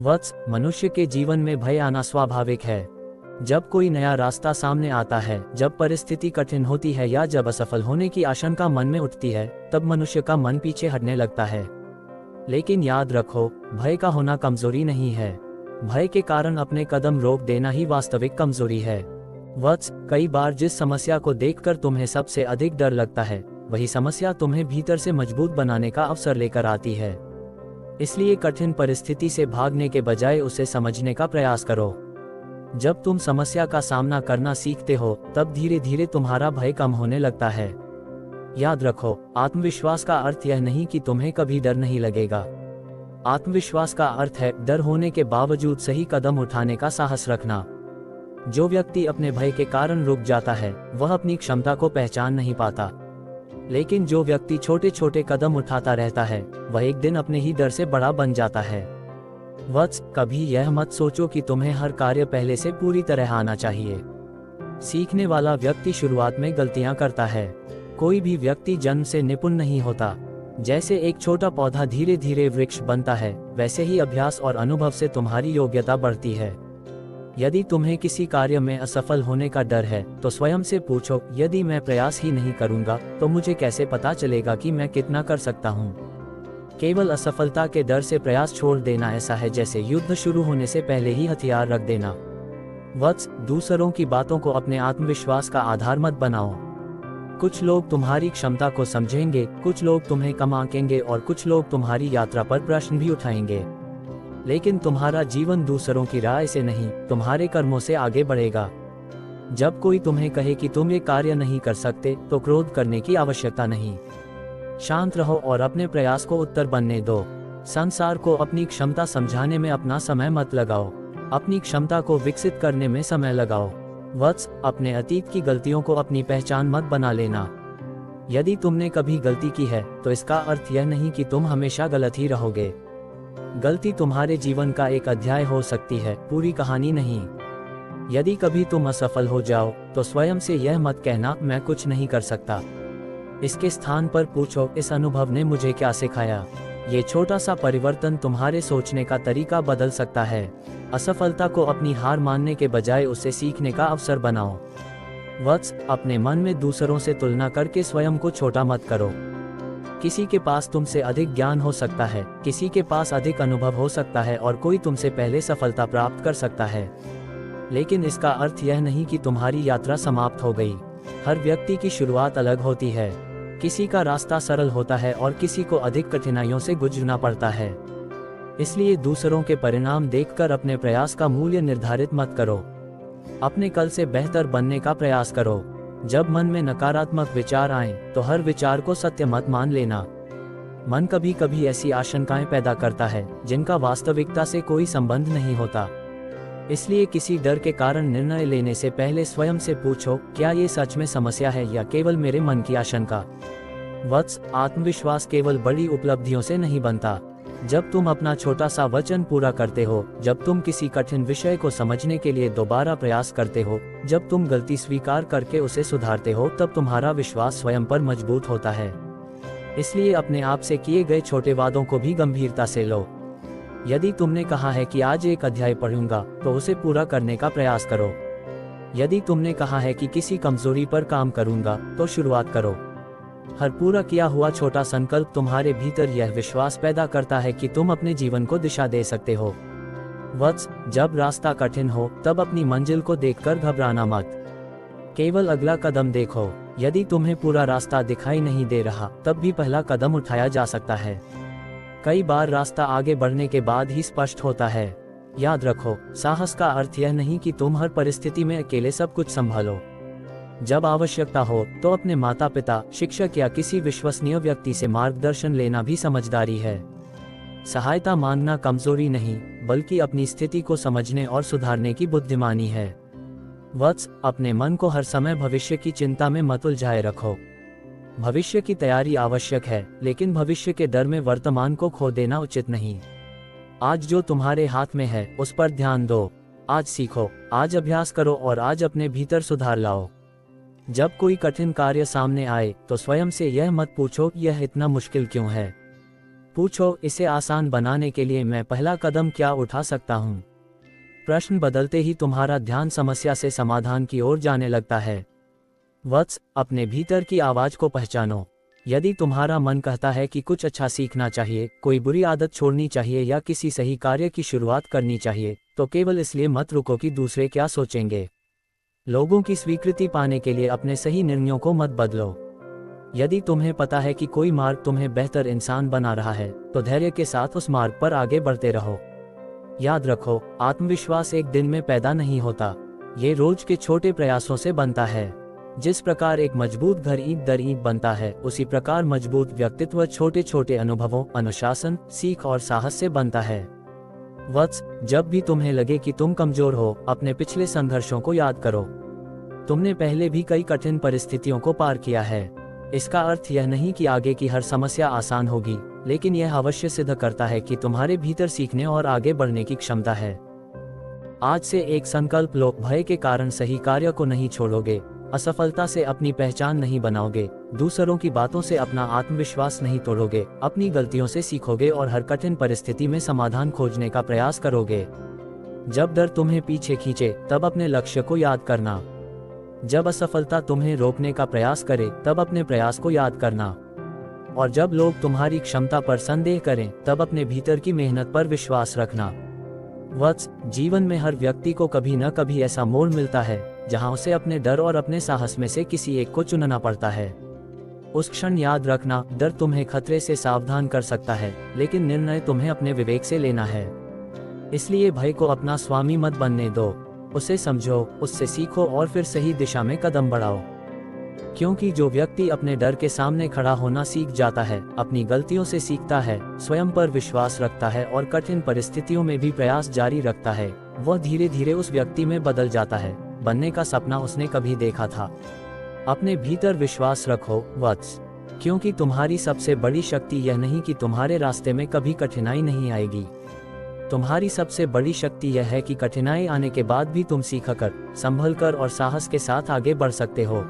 वत्स, मनुष्य के जीवन में भय आना स्वाभाविक है। जब कोई नया रास्ता सामने आता है, जब परिस्थिति कठिन होती है या जब असफल होने की आशंका मन में उठती है, तब मनुष्य का मन पीछे हटने लगता है। लेकिन याद रखो, भय का होना कमजोरी नहीं है। भय के कारण अपने कदम रोक देना ही वास्तविक कमजोरी है। वत्स, कई बार जिस समस्या को देखकर तुम्हें सबसे अधिक डर लगता है, वही समस्या तुम्हें भीतर से मजबूत बनाने का अवसर लेकर आती है। इसलिए कठिन परिस्थिति से भागने के बजाय उसे समझने का प्रयास करो। जब तुम समस्या का सामना करना सीखते हो, तब धीरे धीरे तुम्हारा भय कम होने लगता है। याद रखो, आत्मविश्वास का अर्थ यह नहीं कि तुम्हें कभी डर नहीं लगेगा। आत्मविश्वास का अर्थ है डर होने के बावजूद सही कदम उठाने का साहस रखना। जो व्यक्ति अपने भय के कारण रुक जाता है, वह अपनी क्षमता को पहचान नहीं पाता। लेकिन जो व्यक्ति छोटे छोटे कदम उठाता रहता है, वह एक दिन अपने ही डर से बड़ा बन जाता है। वत्स, कभी यह मत सोचो कि तुम्हें हर कार्य पहले से पूरी तरह आना चाहिए। सीखने वाला व्यक्ति शुरुआत में गलतियां करता है। कोई भी व्यक्ति जन्म से निपुण नहीं होता। जैसे एक छोटा पौधा धीरे धीरे वृक्ष बनता है, वैसे ही अभ्यास और अनुभव से तुम्हारी योग्यता बढ़ती है। यदि तुम्हें किसी कार्य में असफल होने का डर है, तो स्वयं से पूछो, यदि मैं प्रयास ही नहीं करूंगा, तो मुझे कैसे पता चलेगा कि मैं कितना कर सकता हूं? केवल असफलता के डर से प्रयास छोड़ देना ऐसा है जैसे युद्ध शुरू होने से पहले ही हथियार रख देना। वत्स, दूसरों की बातों को अपने आत्मविश्वास का आधार मत बनाओ। कुछ लोग तुम्हारी क्षमता को समझेंगे, कुछ लोग तुम्हें कम आंकेंगे और कुछ लोग तुम्हारी यात्रा पर प्रश्न भी उठाएंगे। लेकिन तुम्हारा जीवन दूसरों की राय से नहीं, तुम्हारे कर्मों से आगे बढ़ेगा। जब कोई तुम्हें कहे कि तुम ये कार्य नहीं कर सकते, तो क्रोध करने की आवश्यकता नहीं। शांत रहो और अपने प्रयास को उत्तर बनने दो। संसार को अपनी क्षमता समझाने में अपना समय मत लगाओ, अपनी क्षमता को विकसित करने में समय लगाओ। वत्स, अपने अतीत की गलतियों को अपनी पहचान मत बना लेना। यदि तुमने कभी गलती की है, तो इसका अर्थ यह नहीं कि तुम हमेशा गलत ही रहोगे। गलती तुम्हारे जीवन का एक अध्याय हो सकती है, पूरी कहानी नहीं। यदि कभी तुम असफल हो जाओ, तो स्वयं से यह मत कहना, मैं कुछ नहीं कर सकता। इसके स्थान पर पूछो, इस अनुभव ने मुझे क्या सिखाया? ये छोटा सा परिवर्तन तुम्हारे सोचने का तरीका बदल सकता है। असफलता को अपनी हार मानने के बजाय उसे सीखने का अवसर बनाओ। वत्स, अपने मन में दूसरों से तुलना करके स्वयं को छोटा मत करो। किसी के पास तुमसे अधिक ज्ञान हो सकता है, किसी के पास अधिक अनुभव हो सकता है और कोई तुमसे पहले सफलता प्राप्त कर सकता है। लेकिन इसका अर्थ यह नहीं कि तुम्हारी यात्रा समाप्त हो गई। हर व्यक्ति की शुरुआत अलग होती है। किसी का रास्ता सरल होता है और किसी को अधिक कठिनाइयों से गुजरना पड़ता है। इसलिए दूसरों के परिणाम देखकर अपने प्रयास का मूल्य निर्धारित मत करो। अपने कल से बेहतर बनने का प्रयास करो। जब मन में नकारात्मक विचार आएं, तो हर विचार को सत्य मत मान लेना। मन कभी कभी ऐसी आशंकाएं पैदा करता है जिनका वास्तविकता से कोई संबंध नहीं होता। इसलिए किसी डर के कारण निर्णय लेने से पहले स्वयं से पूछो, क्या ये सच में समस्या है या केवल मेरे मन की आशंका? वत्स, आत्मविश्वास केवल बड़ी उपलब्धियों से नहीं बनता। जब तुम अपना छोटा सा वचन पूरा करते हो, जब तुम किसी कठिन विषय को समझने के लिए दोबारा प्रयास करते हो, जब तुम गलती स्वीकार करके उसे सुधारते हो, तब तुम्हारा विश्वास स्वयं पर मजबूत होता है। इसलिए अपने आप से किए गए छोटे वादों को भी गंभीरता से लो। यदि तुमने कहा है कि आज एक अध्याय पढ़ूंगा, तो उसे पूरा करने का प्रयास करो। यदि तुमने कहा है कि किसी कमजोरी पर काम करूंगा, तो शुरुआत करो। हर पूरा किया हुआ छोटा संकल्प तुम्हारे भीतर यह विश्वास पैदा करता है कि तुम अपने जीवन को दिशा दे सकते हो। वत्स, जब रास्ता कठिन हो, तब अपनी मंजिल को देखकर घबराना मत। केवल अगला कदम देखो। यदि तुम्हें पूरा रास्ता दिखाई नहीं दे रहा, तब भी पहला कदम उठाया जा सकता है। कई बार रास्ता आगे बढ़ने के बाद ही स्पष्ट होता है। याद रखो, साहस का अर्थ यह नहीं कि तुम हर परिस्थिति में अकेले सब कुछ संभालो। जब आवश्यकता हो, तो अपने माता पिता, शिक्षक या किसी विश्वसनीय व्यक्ति से मार्गदर्शन लेना भी समझदारी है। सहायता मांगना कमजोरी नहीं, बल्कि अपनी स्थिति को समझने और सुधारने की बुद्धिमानी है। वत्स, अपने मन को हर समय भविष्य की चिंता में मत उलझाए रखो। भविष्य की तैयारी आवश्यक है, लेकिन भविष्य के डर में वर्तमान को खो देना उचित नहीं। आज जो तुम्हारे हाथ में है, उस पर ध्यान दो। आज सीखो, आज अभ्यास करो और आज अपने भीतर सुधार लाओ। जब कोई कठिन कार्य सामने आए, तो स्वयं से यह मत पूछो, यह इतना मुश्किल क्यों है। पूछो, इसे आसान बनाने के लिए मैं पहला कदम क्या उठा सकता हूँ। प्रश्न बदलते ही तुम्हारा ध्यान समस्या से समाधान की ओर जाने लगता है। वत्स, अपने भीतर की आवाज को पहचानो। यदि तुम्हारा मन कहता है कि कुछ अच्छा सीखना चाहिए, कोई बुरी आदत छोड़नी चाहिए या किसी सही कार्य की शुरुआत करनी चाहिए, तो केवल इसलिए मत रुको कि दूसरे क्या सोचेंगे। लोगों की स्वीकृति पाने के लिए अपने सही निर्णयों को मत बदलो। यदि तुम्हें पता है कि कोई मार्ग तुम्हें बेहतर इंसान बना रहा है, तो धैर्य के साथ उस मार्ग पर आगे बढ़ते रहो। याद रखो, आत्मविश्वास एक दिन में पैदा नहीं होता, ये रोज के छोटे प्रयासों से बनता है। जिस प्रकार एक मजबूत घर ईंट दर ईंट बनता है, उसी प्रकार मजबूत व्यक्तित्व छोटे छोटे अनुभवों, अनुशासन, सीख और साहस से बनता है। वत्स, जब भी तुम्हें लगे कि तुम कमजोर हो, अपने पिछले संघर्षों को याद करो। तुमने पहले भी कई कठिन परिस्थितियों को पार किया है। इसका अर्थ यह नहीं कि आगे की हर समस्या आसान होगी, लेकिन यह अवश्य सिद्ध करता है कि तुम्हारे भीतर सीखने और आगे बढ़ने की क्षमता है। आज से एक संकल्प लो, भय के कारण सही कार्य को नहीं छोड़ोगे, असफलता से अपनी पहचान नहीं बनाओगे, दूसरों की बातों से अपना आत्मविश्वास नहीं तोड़ोगे, अपनी गलतियों से सीखोगे और हर कठिन परिस्थिति में समाधान खोजने का प्रयास करोगे। जब डर तुम्हें पीछे खींचे, तब अपने लक्ष्य को याद करना। जब असफलता तुम्हें रोकने का प्रयास करे, तब अपने प्रयास को याद करना। और जब लोग तुम्हारी क्षमता पर संदेह करें, तब अपने भीतर की मेहनत पर विश्वास रखना। वत्स, जीवन में हर व्यक्ति को कभी न कभी ऐसा मोड़ मिलता है जहां उसे अपने डर और अपने साहस में से किसी एक को चुनना पड़ता है। उस क्षण याद रखना, डर तुम्हें खतरे से सावधान कर सकता है, लेकिन निर्णय तुम्हें अपने विवेक से लेना है। इसलिए भय को अपना स्वामी मत बनने दो, उसे समझो, उससे सीखो और फिर सही दिशा में कदम बढ़ाओ। क्योंकि जो व्यक्ति अपने डर के सामने खड़ा होना सीख जाता है, अपनी गलतियों से सीखता है, स्वयं पर विश्वास रखता है और कठिन परिस्थितियों में भी प्रयास जारी रखता है, वह धीरे धीरे उस व्यक्ति में बदल जाता है बनने का सपना उसने कभी देखा था। अपने भीतर विश्वास रखो वत्स, क्योंकि तुम्हारी सबसे बड़ी शक्ति यह नहीं कि तुम्हारे रास्ते में कभी कठिनाई नहीं आएगी। तुम्हारी सबसे बड़ी शक्ति यह है कि कठिनाई आने के बाद भी तुम सीखकर, संभलकर और साहस के साथ आगे बढ़ सकते हो।